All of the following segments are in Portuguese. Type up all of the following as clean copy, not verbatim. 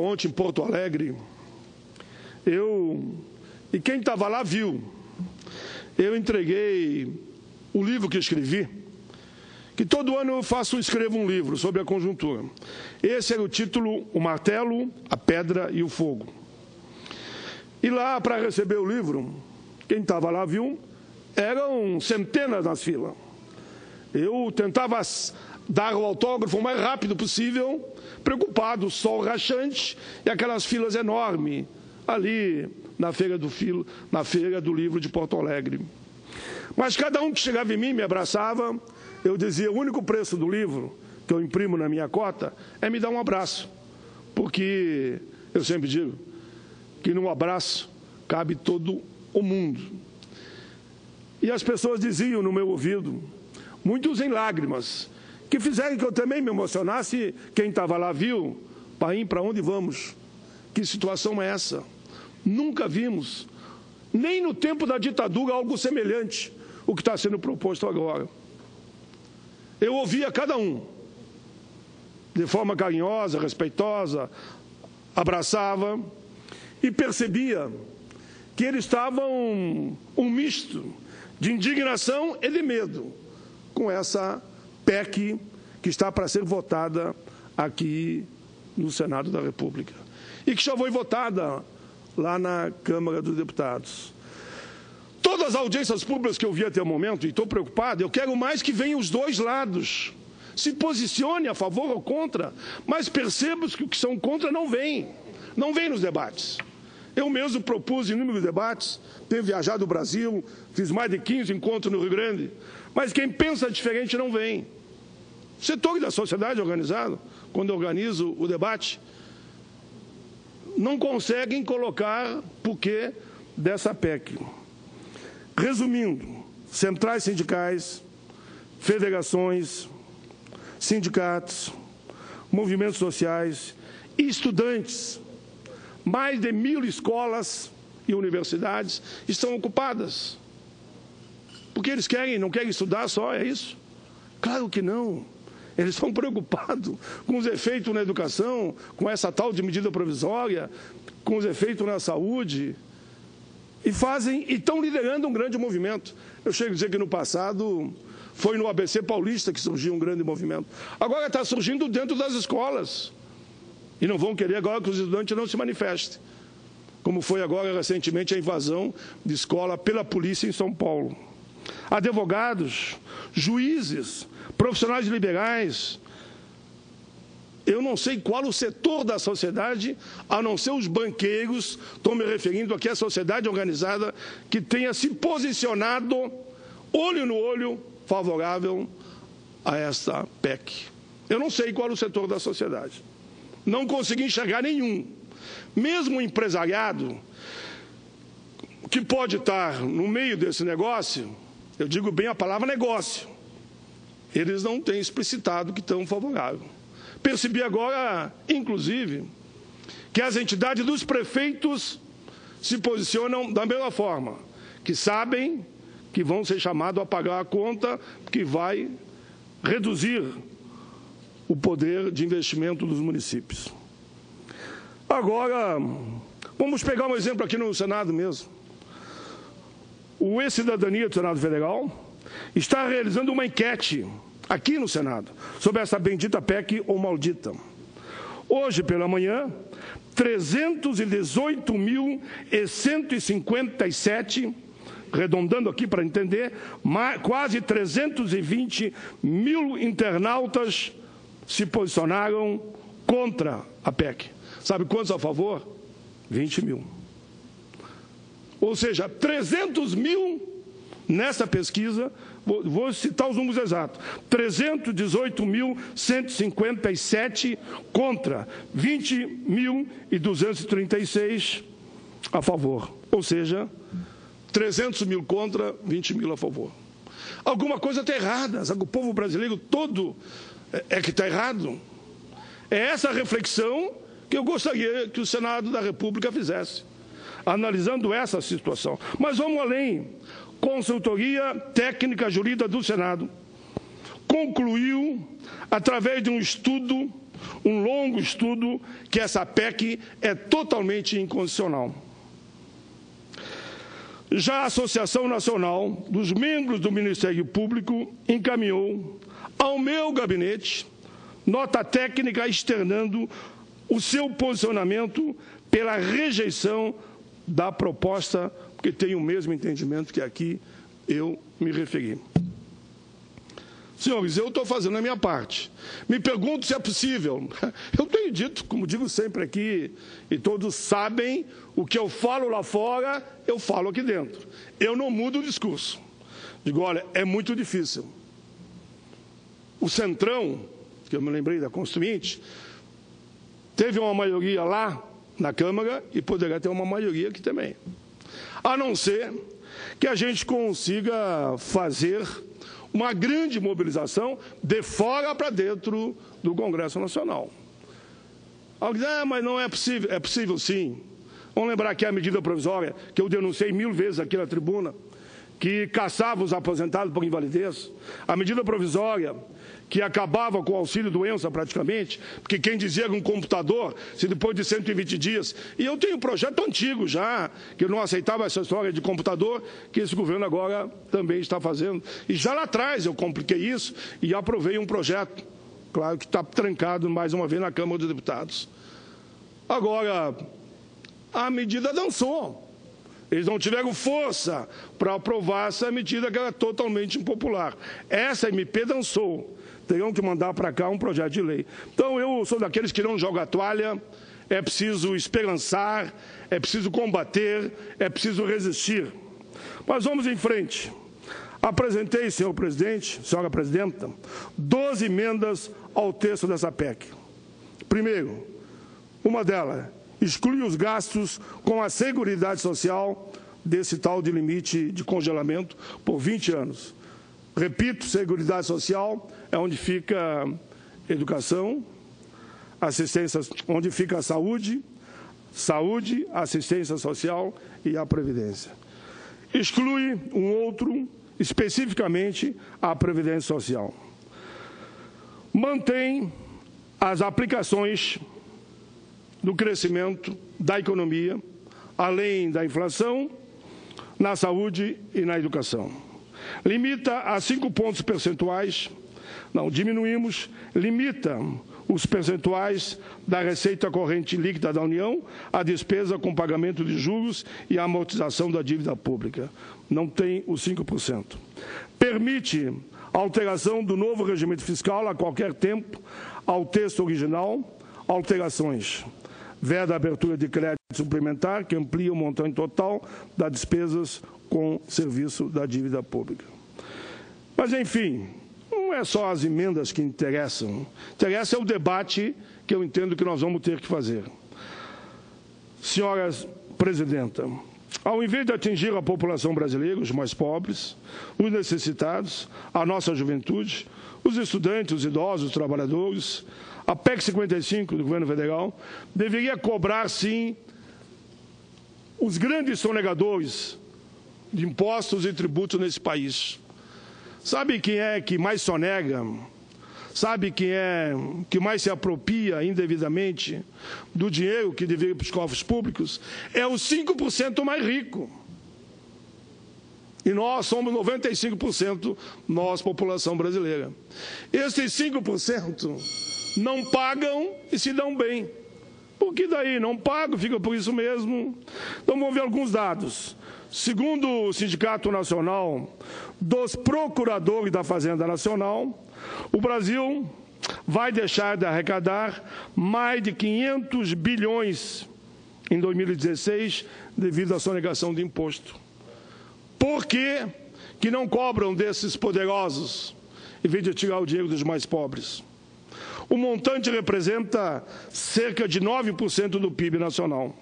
Ontem em Porto Alegre, e quem estava lá viu, eu entreguei o livro que escrevi, que todo ano eu escrevo um livro sobre a conjuntura. Esse era o título: O Martelo, a Pedra e o Fogo. E lá, para receber o livro, quem estava lá viu, eram centenas nas filas. Eu tentava dar o autógrafo o mais rápido possível, preocupado, o sol rachante e aquelas filas enormes ali na feira do livro de Porto Alegre. Mas cada um que chegava em mim, me abraçava, eu dizia: o único preço do livro que eu imprimo na minha cota é me dar um abraço, porque eu sempre digo que num abraço cabe todo o mundo. E as pessoas diziam no meu ouvido, muitos em lágrimas, que fizeram que eu também me emocionasse. Quem estava lá viu: Paim, para onde vamos? Que situação é essa? Nunca vimos, nem no tempo da ditadura, algo semelhante o que está sendo proposto agora. Eu ouvia cada um, de forma carinhosa, respeitosa, abraçava e percebia que eles estavam um misto de indignação e de medo com essa PEC que está para ser votada aqui no Senado da República e que já foi votada lá na Câmara dos Deputados. Todas as audiências públicas que eu vi até o momento, e estou preocupado, eu quero mais que venham os dois lados, se posicione a favor ou contra, mas perceba que o que são contra não vem nos debates. Eu mesmo propus inúmeros debates, tenho viajado o Brasil, fiz mais de 15 encontros no Rio Grande, mas quem pensa diferente não vem. Setores da sociedade organizada, quando eu organizo o debate, não conseguem colocar porquê dessa PEC. Resumindo, centrais sindicais, federações, sindicatos, movimentos sociais e estudantes, mais de 1.000 escolas e universidades estão ocupadas. Porque eles não querem estudar só, é isso? Claro que não. Eles estão preocupados com os efeitos na educação, com essa tal de medida provisória, com os efeitos na saúde. E estão liderando um grande movimento. Eu chego a dizer que no passado foi no ABC Paulista que surgiu um grande movimento. Agora está surgindo dentro das escolas. E não vão querer agora que os estudantes não se manifestem. Como foi agora recentemente a invasão de escola pela polícia em São Paulo. Advogados, juízes, profissionais liberais. Eu não sei qual o setor da sociedade, a não ser os banqueiros, estou me referindo aqui à sociedade organizada, que tenha se posicionado, olho no olho, favorável a esta PEC. Eu não sei qual o setor da sociedade. Não consegui enxergar nenhum. Mesmo o empresariado, que pode estar no meio desse negócio, eu digo bem a palavra negócio, eles não têm explicitado que estão favoráveis. Percebi agora, inclusive, que as entidades dos prefeitos se posicionam da mesma forma, que sabem que vão ser chamados a pagar a conta, que vai reduzir o poder de investimento dos municípios. Agora, vamos pegar um exemplo aqui no Senado mesmo. O E-Cidadania do Senado Federal está realizando uma enquete aqui no Senado sobre essa bendita PEC ou maldita. Hoje pela manhã, 318.157, arredondando aqui para entender, quase 320 mil internautas se posicionaram contra a PEC. Sabe quantos a favor? 20 mil. Ou seja, 300 mil nessa pesquisa, vou citar os números exatos, 318.157 contra 20.236 a favor. Ou seja, 300 mil contra, 20 mil a favor. Alguma coisa está errada, sabe? O povo brasileiro todo é que está errado. É essa reflexão que eu gostaria que o Senado da República fizesse, analisando essa situação. Mas vamos além. Consultoria Técnica Jurídica do Senado concluiu, através de um estudo um longo estudo que essa PEC é totalmente inconstitucional. Já a Associação Nacional dos Membros do Ministério Público encaminhou ao meu gabinete nota técnica externando o seu posicionamento pela rejeição da proposta, porque tem o mesmo entendimento que aqui eu me referi. Senhores, eu estou fazendo a minha parte. Me pergunto se é possível. Eu tenho dito, como digo sempre aqui, e todos sabem, o que eu falo lá fora, eu falo aqui dentro. Eu não mudo o discurso. Digo, olha, é muito difícil. O Centrão, que eu me lembrei da Constituinte, teve uma maioria lá na Câmara e poderá ter uma maioria aqui também. A não ser que a gente consiga fazer uma grande mobilização de fora para dentro do Congresso Nacional. Alguém diz, mas não é possível. É possível, sim. Vamos lembrar que a medida provisória, que eu denunciei 1000 vezes aqui na tribuna, que caçava os aposentados por invalidez, a medida provisória que acabava com o auxílio-doença praticamente, porque quem dizia que um computador, se depois de 120 dias... E eu tenho um projeto antigo já, que eu não aceitava essa história de computador, que esse governo agora também está fazendo. E já lá atrás eu compliquei isso e aprovei um projeto, claro que está trancado mais uma vez na Câmara dos Deputados. Agora, a medida dançou. Eles não tiveram força para aprovar essa medida que era totalmente impopular. Essa MP dançou. Terão que mandar para cá um projeto de lei. Então, eu sou daqueles que não jogam a toalha, é preciso esperançar, é preciso combater, é preciso resistir. Mas vamos em frente. Apresentei, senhor presidente, senhora presidenta, 12 emendas ao texto dessa PEC. Primeiro, uma delas, exclui os gastos com a Seguridade Social desse tal de limite de congelamento por 20 anos. Repito, Seguridade Social é onde fica educação, assistência, onde fica a saúde, assistência social e a previdência. Exclui um outro, especificamente a previdência social. Mantém as aplicações do crescimento da economia, além da inflação, na saúde e na educação. Limita a 5 pontos percentuais, não, diminuímos, limita os percentuais da receita corrente líquida da União à despesa com pagamento de juros e amortização da dívida pública. Não tem os 5%. Permite a alteração do novo regimento fiscal a qualquer tempo ao texto original, alterações. Veda a abertura de crédito suplementar, que amplia o montante total das despesas com serviço da dívida pública. Mas, enfim, não é só as emendas que interessam. Interessa é o debate que eu entendo que nós vamos ter que fazer. Senhora Presidenta, ao invés de atingir a população brasileira, os mais pobres, os necessitados, a nossa juventude, os estudantes, os idosos, os trabalhadores, a PEC 55 do governo federal deveria cobrar, sim, os grandes sonegadores de impostos e tributos nesse país. Sabe quem é que mais sonega? Sabe quem é que mais se apropria indevidamente do dinheiro que deveria ir para os cofres públicos? É os 5% mais rico. E nós somos 95%, nós, população brasileira. Esses 5% não pagam e se dão bem. Por que daí? Não pagam, fica por isso mesmo. Então vamos ver alguns dados. Segundo o Sindicato Nacional dos Procuradores da Fazenda Nacional, o Brasil vai deixar de arrecadar mais de 500 bilhões em 2016 devido à sonegação de imposto. Por que não cobram desses poderosos em vez de tirar o dinheiro dos mais pobres? O montante representa cerca de 9% do PIB nacional.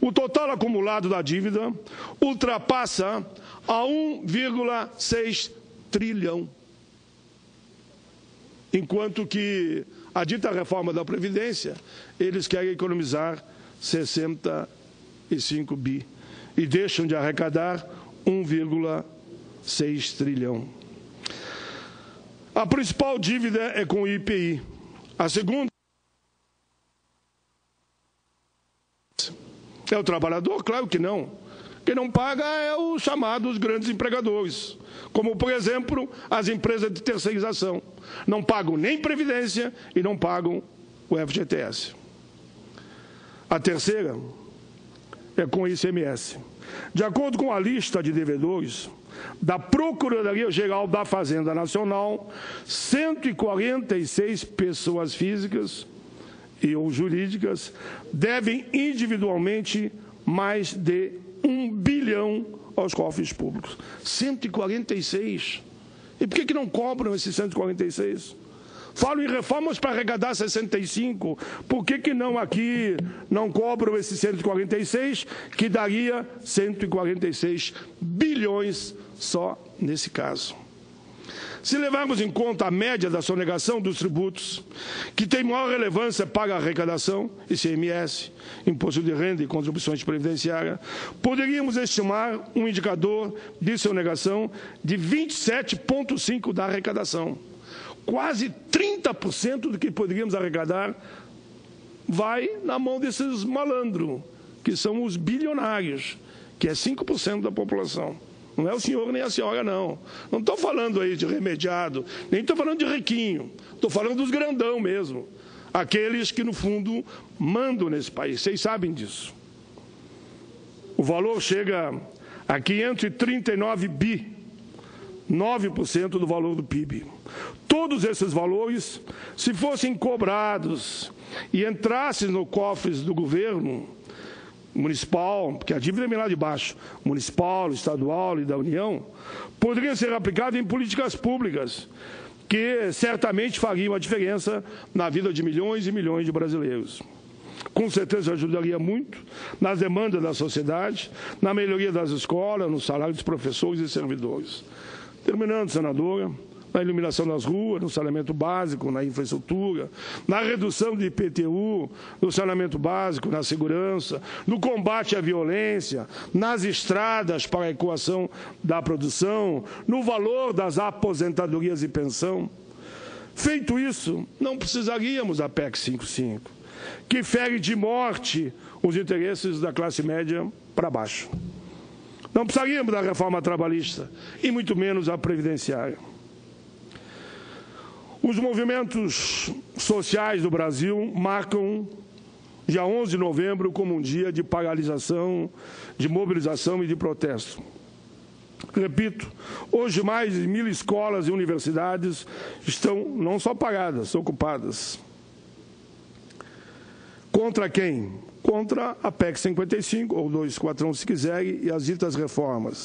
O total acumulado da dívida ultrapassa a 1,6 trilhão. Enquanto que a dita reforma da Previdência, eles querem economizar 65 bi e deixam de arrecadar 1,6 trilhão. A principal dívida é com o IPI. A segunda É o trabalhador? Claro que não. Quem não paga é os chamados grandes empregadores, como, por exemplo, as empresas de terceirização. Não pagam nem Previdência e não pagam o FGTS. A terceira é com o ICMS. De acordo com a lista de devedores da Procuradoria-Geral da Fazenda Nacional, 146 pessoas físicas e ou jurídicas devem individualmente mais de 1 bilhão aos cofres públicos. 146. E por que não cobram esses 146? Falo em reformas para arrecadar 65. Por que não aqui não cobram esses 146, que daria 146 bilhões só nesse caso? Se levarmos em conta a média da sonegação dos tributos, que tem maior relevância para a arrecadação, ICMS, Imposto de Renda e contribuições previdenciárias, poderíamos estimar um indicador de sonegação de 27,5% da arrecadação. Quase 30% do que poderíamos arrecadar vai na mão desses malandros, que são os bilionários, que é 5% da população. Não é o senhor nem a senhora, não. Não estou falando aí de remediado, nem estou falando de riquinho. Estou falando dos grandão mesmo. Aqueles que, no fundo, mandam nesse país. Vocês sabem disso. O valor chega a 539 bi, 9% do valor do PIB. Todos esses valores, se fossem cobrados e entrassem no cofres do governo municipal, porque a dívida vem lá de baixo, municipal, estadual e da União, poderiam ser aplicados em políticas públicas, que certamente fariam a diferença na vida de milhões e milhões de brasileiros. Com certeza ajudaria muito nas demandas da sociedade, na melhoria das escolas, no salário dos professores e servidores. Terminando, senadora, na iluminação das ruas, no saneamento básico, na infraestrutura, na redução de IPTU, no saneamento básico, na segurança, no combate à violência, nas estradas para a ecoação da produção, no valor das aposentadorias e pensão. Feito isso, não precisaríamos da PEC 55, que fere de morte os interesses da classe média para baixo. Não precisaríamos da reforma trabalhista e muito menos a previdenciária. Os movimentos sociais do Brasil marcam dia 11 de novembro como um dia de paralisação, de mobilização e de protesto. Repito, hoje mais de 1.000 escolas e universidades estão não só paradas, ocupadas. Contra quem? Contra a PEC 55, ou 241 se quiserem, e as ditas reformas.